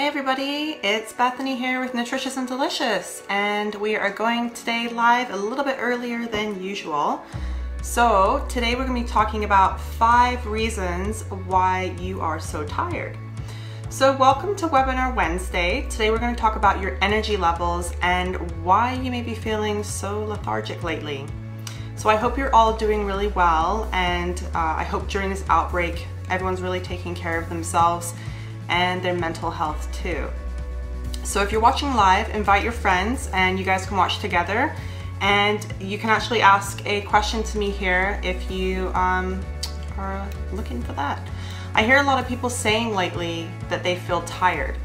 Hey everybody, it's Bethany here with Nutritious and Delicious, and we are going today live a little bit earlier than usual. So today we're going to be talking about 5 reasons why you are so tired. So welcome to Webinar Wednesday. Today we're going to talk about your energy levels and why you may be feeling so lethargic lately. So I hope you're all doing really well, and I hope during this outbreak everyone's really taking care of themselves and their mental health too. So if you're watching live, invite your friends and you guys can watch together, and you can actually ask a question to me here if you are looking for that. I hear a lot of people saying lately that they feel tired,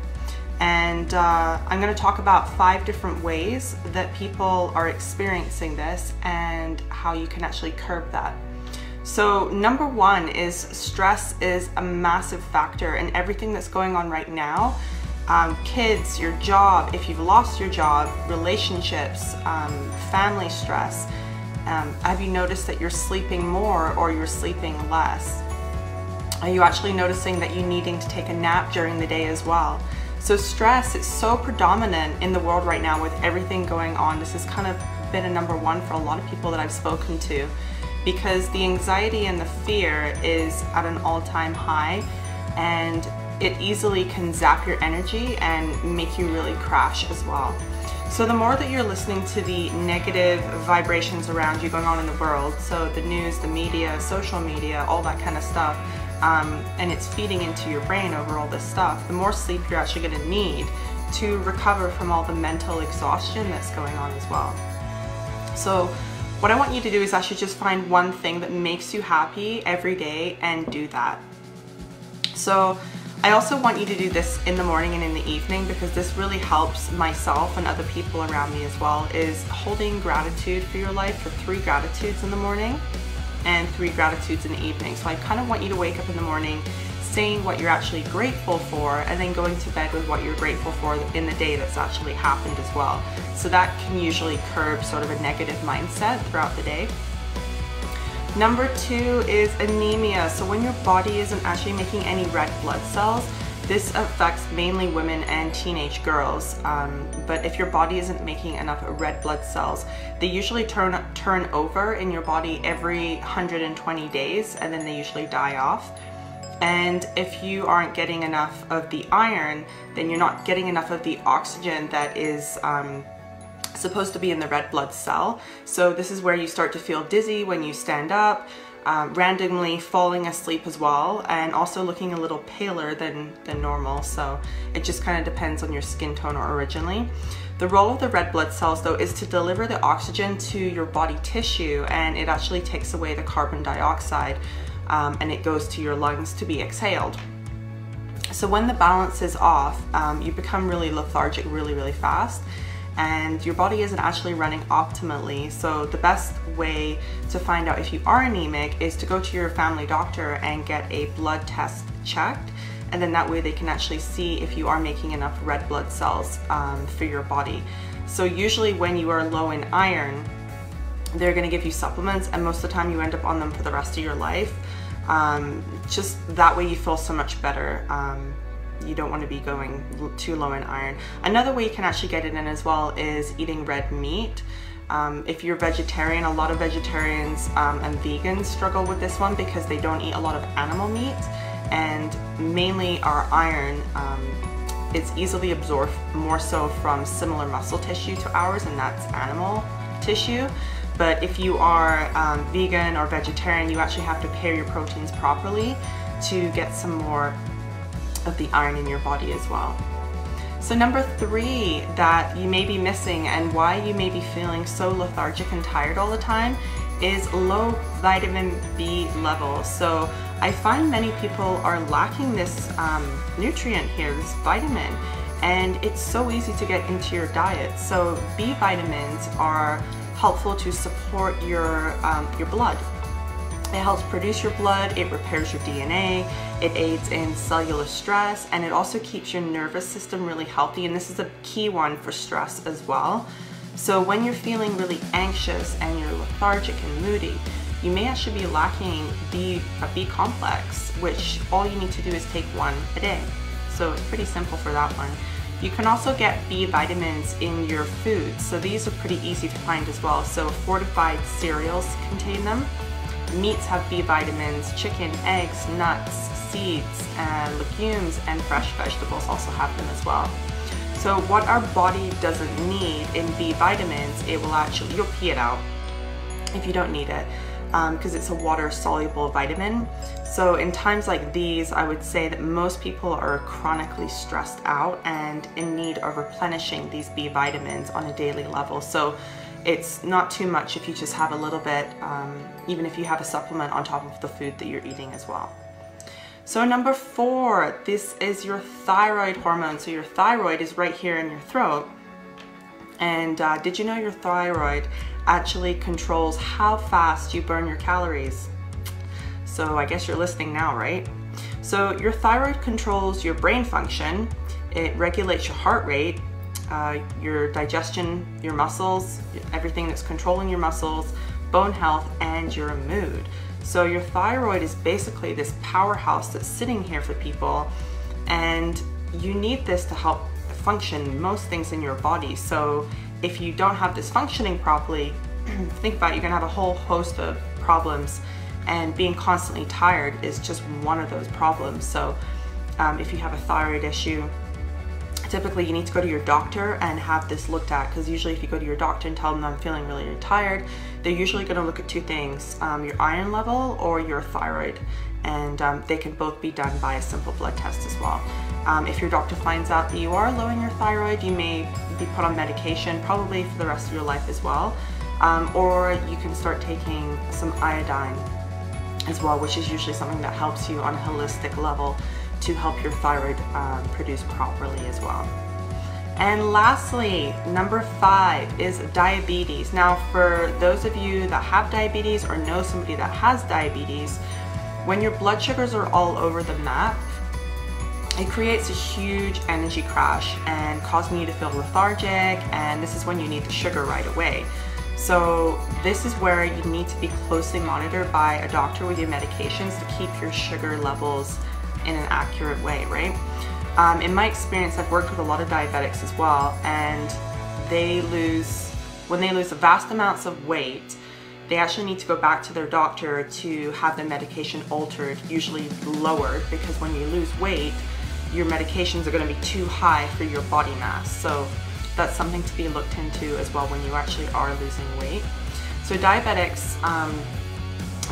and I'm going to talk about 5 different ways that people are experiencing this and how you can actually curb that. So number 1 is stress is a massive factor in everything that's going on right now. Kids, your job, if you've lost your job, relationships, family stress. Have you noticed that you're sleeping more or you're sleeping less? Are you actually noticing that you're needing to take a nap during the day as well? So stress is so predominant in the world right now with everything going on. This has kind of been a number 1 for a lot of people that I've spoken to, because the anxiety and the fear is at an all-time high, and it easily can zap your energy and make you really crash as well. So the more that you're listening to the negative vibrations around you going on in the world, so the news, the media, social media, all that kind of stuff, and it's feeding into your brain over all this stuff, the more sleep you're actually going to need to recover from all the mental exhaustion that's going on as well. So what I want you to do is actually just find one thing that makes you happy every day and do that. So I also want you to do this in the morning and in the evening, because this really helps myself and other people around me as well, is holding gratitude for your life, for 3 gratitudes in the morning and 3 gratitudes in the evening. So I kind of want you to wake up in the morning saying what you're actually grateful for, and then going to bed with what you're grateful for in the day that's actually happened as well. So that can usually curb sort of a negative mindset throughout the day. Number 2 is anemia. So when your body isn't actually making any red blood cells, this affects mainly women and teenage girls, but if your body isn't making enough red blood cells, they usually turn over in your body every 120 days, and then they usually die off. And if you aren't getting enough of the iron, then you're not getting enough of the oxygen that is supposed to be in the red blood cell. So this is where you start to feel dizzy when you stand up, randomly falling asleep as well, and also looking a little paler than normal. So it just kind of depends on your skin tone originally. The role of the red blood cells though is to deliver the oxygen to your body tissue, and it actually takes away the carbon dioxide, and it goes to your lungs to be exhaled. So when the balance is off, you become really lethargic really fast, and your body isn't actually running optimally. So the best way to find out if you are anemic is to go to your family doctor and get a blood test checked, and then that way they can actually see if you are making enough red blood cells for your body. So usually when you are low in iron, they're going to give you supplements, and most of the time you end up on them for the rest of your life. Just that way you feel so much better. You don't want to be going too low in iron. Another way you can actually get it in as well is eating red meat. If you're vegetarian, a lot of vegetarians and vegans struggle with this one because they don't eat a lot of animal meat, and mainly our iron is easily absorbed more so from similar muscle tissue to ours, and that's animal tissue. But if you are vegan or vegetarian, you actually have to pair your proteins properly to get some more of the iron in your body as well. So number 3 that you may be missing and why you may be feeling so lethargic and tired all the time is low vitamin B levels. So I find many people are lacking this nutrient here, this vitamin, and it's so easy to get into your diet. So B vitamins are helpful to support your blood. It helps produce your blood, it repairs your DNA, it aids in cellular stress, and it also keeps your nervous system really healthy, and this is a key one for stress as well. So when you're feeling really anxious and you're lethargic and moody, you may actually be lacking a B complex, which all you need to do is take 1 a day. So so it's pretty simple for that one. You can also get B vitamins in your food, so these are pretty easy to find as well. So Fortified cereals contain them. Meats have B vitamins, chicken, eggs, nuts, seeds, and legumes, and fresh vegetables also have them as well. So what our body doesn't need in B vitamins, it will actually, you'll pee it out if you don't need it, because it's a water-soluble vitamin. So in times like these, I would say that most people are chronically stressed out and in need of replenishing these B vitamins on a daily level. So it's not too much if you just have a little bit, even if you have a supplement on top of the food that you're eating as well. So number 4, this is your thyroid hormone. So your thyroid is right here in your throat. And did you know your thyroid actually controls how fast you burn your calories? So I guess you're listening now, right? So your thyroid controls your brain function. It regulates your heart rate, your digestion, your muscles, everything that's controlling your muscles, bone health, and your mood. So your thyroid is basically this powerhouse that's sitting here for people, and you need this to help function most things in your body. So if you don't have this functioning properly, think about it, you're gonna have a whole host of problems, and being constantly tired is just one of those problems. So if you have a thyroid issue, typically you need to go to your doctor and have this looked at, because usually if you go to your doctor and tell them I'm feeling really tired, they're usually going to look at 2 things, your iron level or your thyroid, and they can both be done by a simple blood test as well. If your doctor finds out that you are low in your thyroid, you may be put on medication probably for the rest of your life as well, or you can start taking some iodine as well, which is usually something that helps you on a holistic level to help your thyroid produce properly as well. And lastly, number 5 is diabetes. Now, for those of you that have diabetes or know somebody that has diabetes, when your blood sugars are all over the map, it creates a huge energy crash and causing you to feel lethargic, and this is when you need the sugar right away. So this is where you need to be closely monitored by a doctor with your medications to keep your sugar levels in an accurate way, right? In my experience, I've worked with a lot of diabetics as well, and when they lose vast amounts of weight, they actually need to go back to their doctor to have their medication altered, usually lowered, because when you lose weight, your medications are going to be too high for your body mass. So that's something to be looked into as well when you actually are losing weight. So diabetics,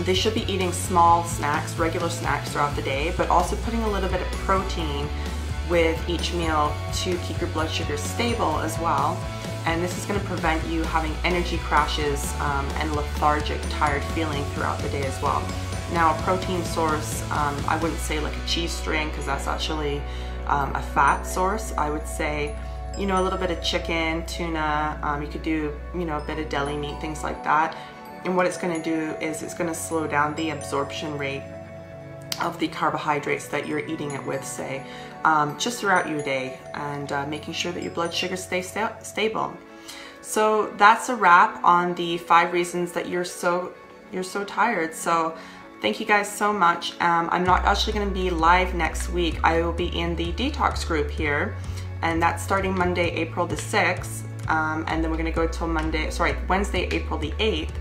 they should be eating small snacks, regular snacks throughout the day, but also putting a little bit of protein with each meal to keep your blood sugar stable as well. And this is going to prevent you having energy crashes and lethargic, tired feeling throughout the day as well. Now, a protein source, I wouldn't say like a cheese string, because that's actually a fat source. I would say, you know, a little bit of chicken, tuna, you could do, you know, a bit of deli meat, things like that. And what it's going to do is it's going to slow down the absorption rate of the carbohydrates that you're eating it with, say, just throughout your day, and making sure that your blood sugar stays stable. So that's a wrap on the 5 reasons that you're so tired. So thank you guys so much. I'm not actually going to be live next week. I will be in the detox group here, and that's starting Monday, April the 6th, and then we're going to go till Wednesday, April the 8th.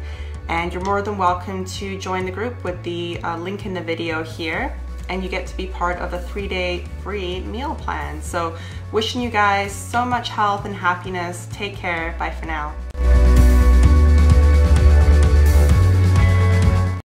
And you're more than welcome to join the group with the link in the video here, and you get to be part of a 3-day free meal plan. So wishing you guys so much health and happiness. Take care. Bye for now.